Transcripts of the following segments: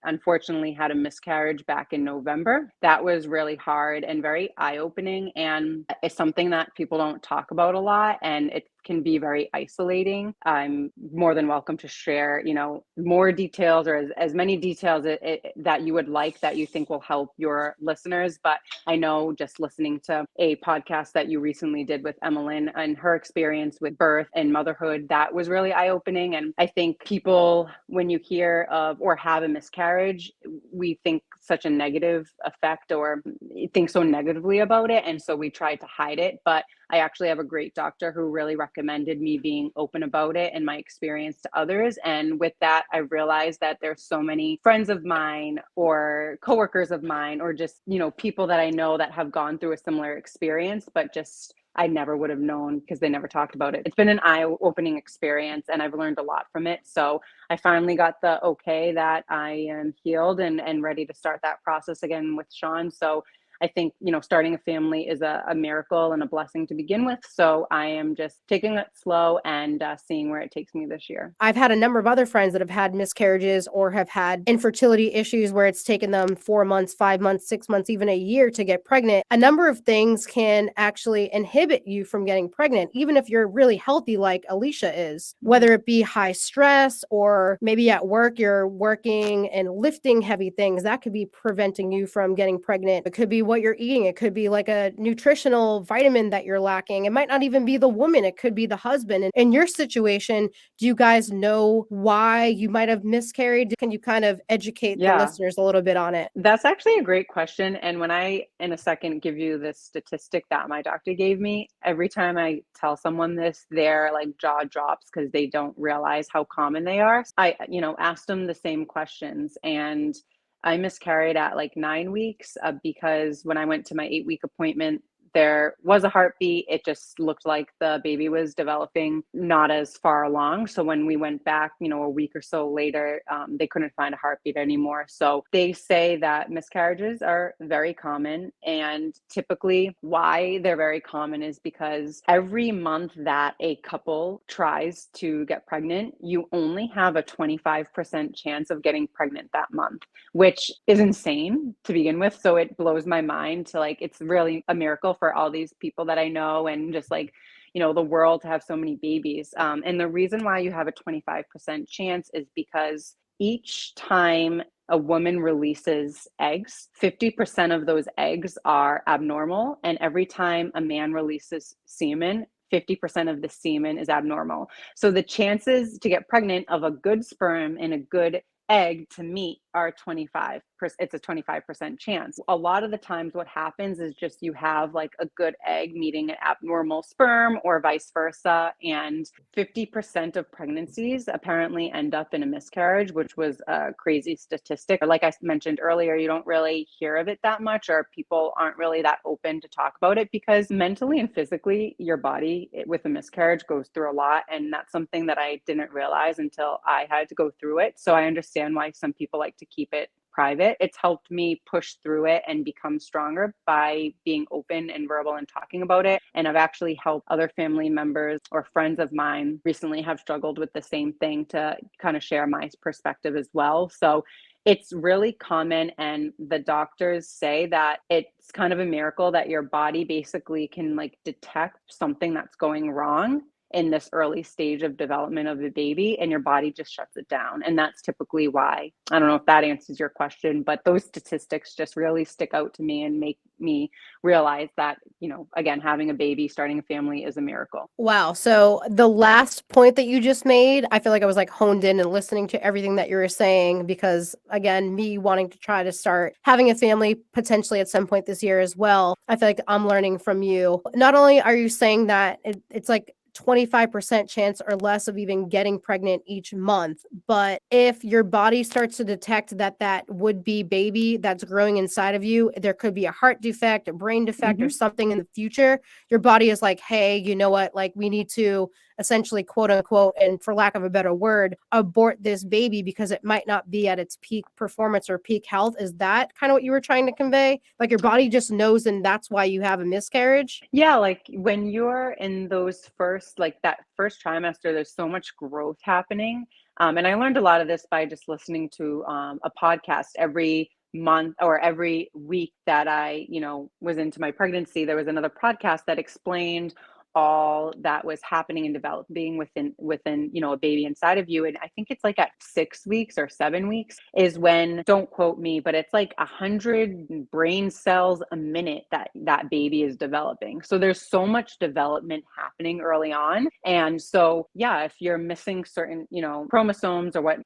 unfortunately had a miscarriage back in November. That was really hard and very eye-opening, and it's something that people don't talk about a lot, and it can be very isolating. I'm more than welcome to share, more details or as many details that you would like that you think will help your listeners. But I know just listening to a podcast that you recently did with Emmeline and her experience with birth and motherhood, that was really eye-opening. And I think people, when you hear of or have a miscarriage, we think such a negative effect or think so negatively about it. And so we try to hide it. But I actually have a great doctor who really recommended me being open about it and my experience to others. And with that, I realized that there's so many friends of mine or coworkers of mine or just, people that I know that have gone through a similar experience, but just I never would have known because they never talked about it. It's been an eye-opening experience and I've learned a lot from it. So I finally got the okay that I am healed and ready to start that process again with Sean. So I think, starting a family is a miracle and a blessing to begin with. So I am just taking it slow and seeing where it takes me this year. I've had a number of other friends that have had miscarriages or have had infertility issues where it's taken them 4 months, 5 months, 6 months, even a year to get pregnant. A number of things can actually inhibit you from getting pregnant, even if you're really healthy like Alicia is, whether it be high stress or maybe at work you're working and lifting heavy things. That could be preventing you from getting pregnant. It could be what you're eating. It could be like a nutritional vitamin that you're lacking. It might not even be the woman. It could be the husband. And in your situation, do you guys know why you might have miscarried? Can you kind of educate the listeners a little bit on it? That's actually a great question. And when I, in a second, give you this statistic that my doctor gave me, every time I tell someone this, their jaw drops because they don't realize how common they are. I, asked them the same questions, and I miscarried at 9 weeks because when I went to my 8-week appointment, there was a heartbeat. It just looked like the baby was developing not as far along. So when we went back, a week or so later, they couldn't find a heartbeat anymore. So they say that miscarriages are very common. And typically why they're very common is because every month that a couple tries to get pregnant, you only have a 25% chance of getting pregnant that month, which is insane to begin with. So it blows my mind to it's really a miracle for all these people that I know and just the world to have so many babies. And the reason why you have a 25% chance is because each time a woman releases eggs, 50% of those eggs are abnormal. And every time a man releases semen, 50% of the semen is abnormal. So the chances to get pregnant of a good sperm and a good egg to meet are 25%. It's a 25% chance. A lot of the times what happens is just you have a good egg meeting an abnormal sperm or vice versa. And 50% of pregnancies apparently end up in a miscarriage, which was a crazy statistic. Like I mentioned earlier, you don't really hear of it that much, or people aren't really that open to talk about it because mentally and physically your body with a miscarriage goes through a lot. And that's something that I didn't realize until I had to go through it. So I understand why some people like to keep it private. It's helped me push through it and become stronger by being open and verbal and talking about it. And I've actually helped other family members or friends of mine recently have struggled with the same thing to kind of share my perspective as well. So it's really common, and the doctors say that it's kind of a miracle that your body basically can detect something that's going wrong in this early stage of development of the baby, and your body just shuts it down. And that's typically why. I don't know if that answers your question, but those statistics just really stick out to me and make me realize that, again, having a baby, starting a family is a miracle. Wow. So the last point that you just made, I feel like I was honed in and listening to everything that you were saying, because again, me wanting to try to start having a family potentially at some point this year as well. I feel like I'm learning from you. Not only are you saying that it's 25% chance or less of even getting pregnant each month. But if your body starts to detect that would-be baby that's growing inside of you, there could be a heart defect, a brain defect, or something in the future, your body is like, hey, you know what? We need to essentially, quote unquote, and for lack of a better word, abort this baby because it might not be at its peak performance or peak health. Is that kind of what you were trying to convey? Your body just knows, and that's why you have a miscarriage? Yeah, when you're in those that first trimester, there's so much growth happening. And I learned a lot of this by just listening to a podcast every month or every week that I, was into my pregnancy. There was another podcast that explained all that was happening and developing within a baby inside of you. And I think it's like at 6 weeks or 7 weeks is when, don't quote me, but it's like 100 brain cells a minute that baby is developing. So there's so much development happening early on. And so yeah, if you're missing certain chromosomes or what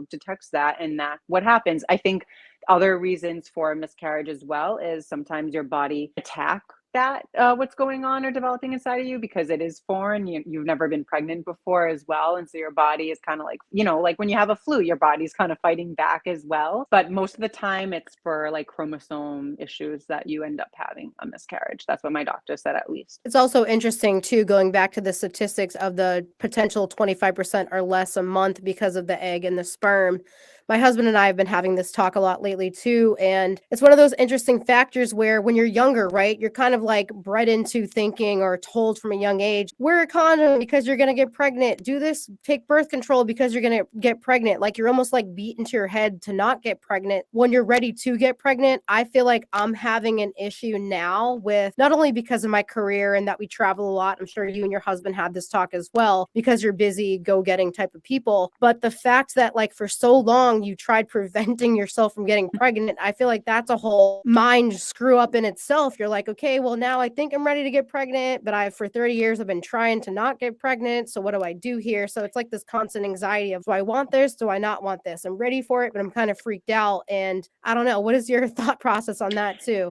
detects that, and that what happens, I think other reasons for miscarriage as well is sometimes your body attack that what's going on or developing inside of you, because it is foreign. You've never been pregnant before as well, and so your body is kind of like, like when you have a flu, your body's kind of fighting back as well. But most of the time it's for like chromosome issues that you end up having a miscarriage. That's what my doctor said, at least. It's also interesting too, going back to the statistics of the potential 25% or less a month because of the egg and the sperm. My husband and I have been having this talk a lot lately too, and it's one of those interesting factors where when you're younger, right, you're kind of like bred into thinking or told from a young age, wear a condom because you're going to get pregnant, do this, take birth control because you're going to get pregnant. Like you're almost like beat into your head to not get pregnant when you're ready to get pregnant. I feel like I'm having an issue now with, not only because of my career and that we travel a lot, I'm sure you and your husband had this talk as well, because you're busy go-getting type of people, but the fact that like for so long you tried preventing yourself from getting pregnant, I feel like that's a whole mind screw up in itself. You're like, okay, well now I think I'm ready to get pregnant, but for 30 years I've been trying to not get pregnant. So what do I do here? So it's like this constant anxiety of, do I want this? Do I not want this? I'm ready for it, but I'm kind of freaked out. And I don't know. What is your thought process on that too?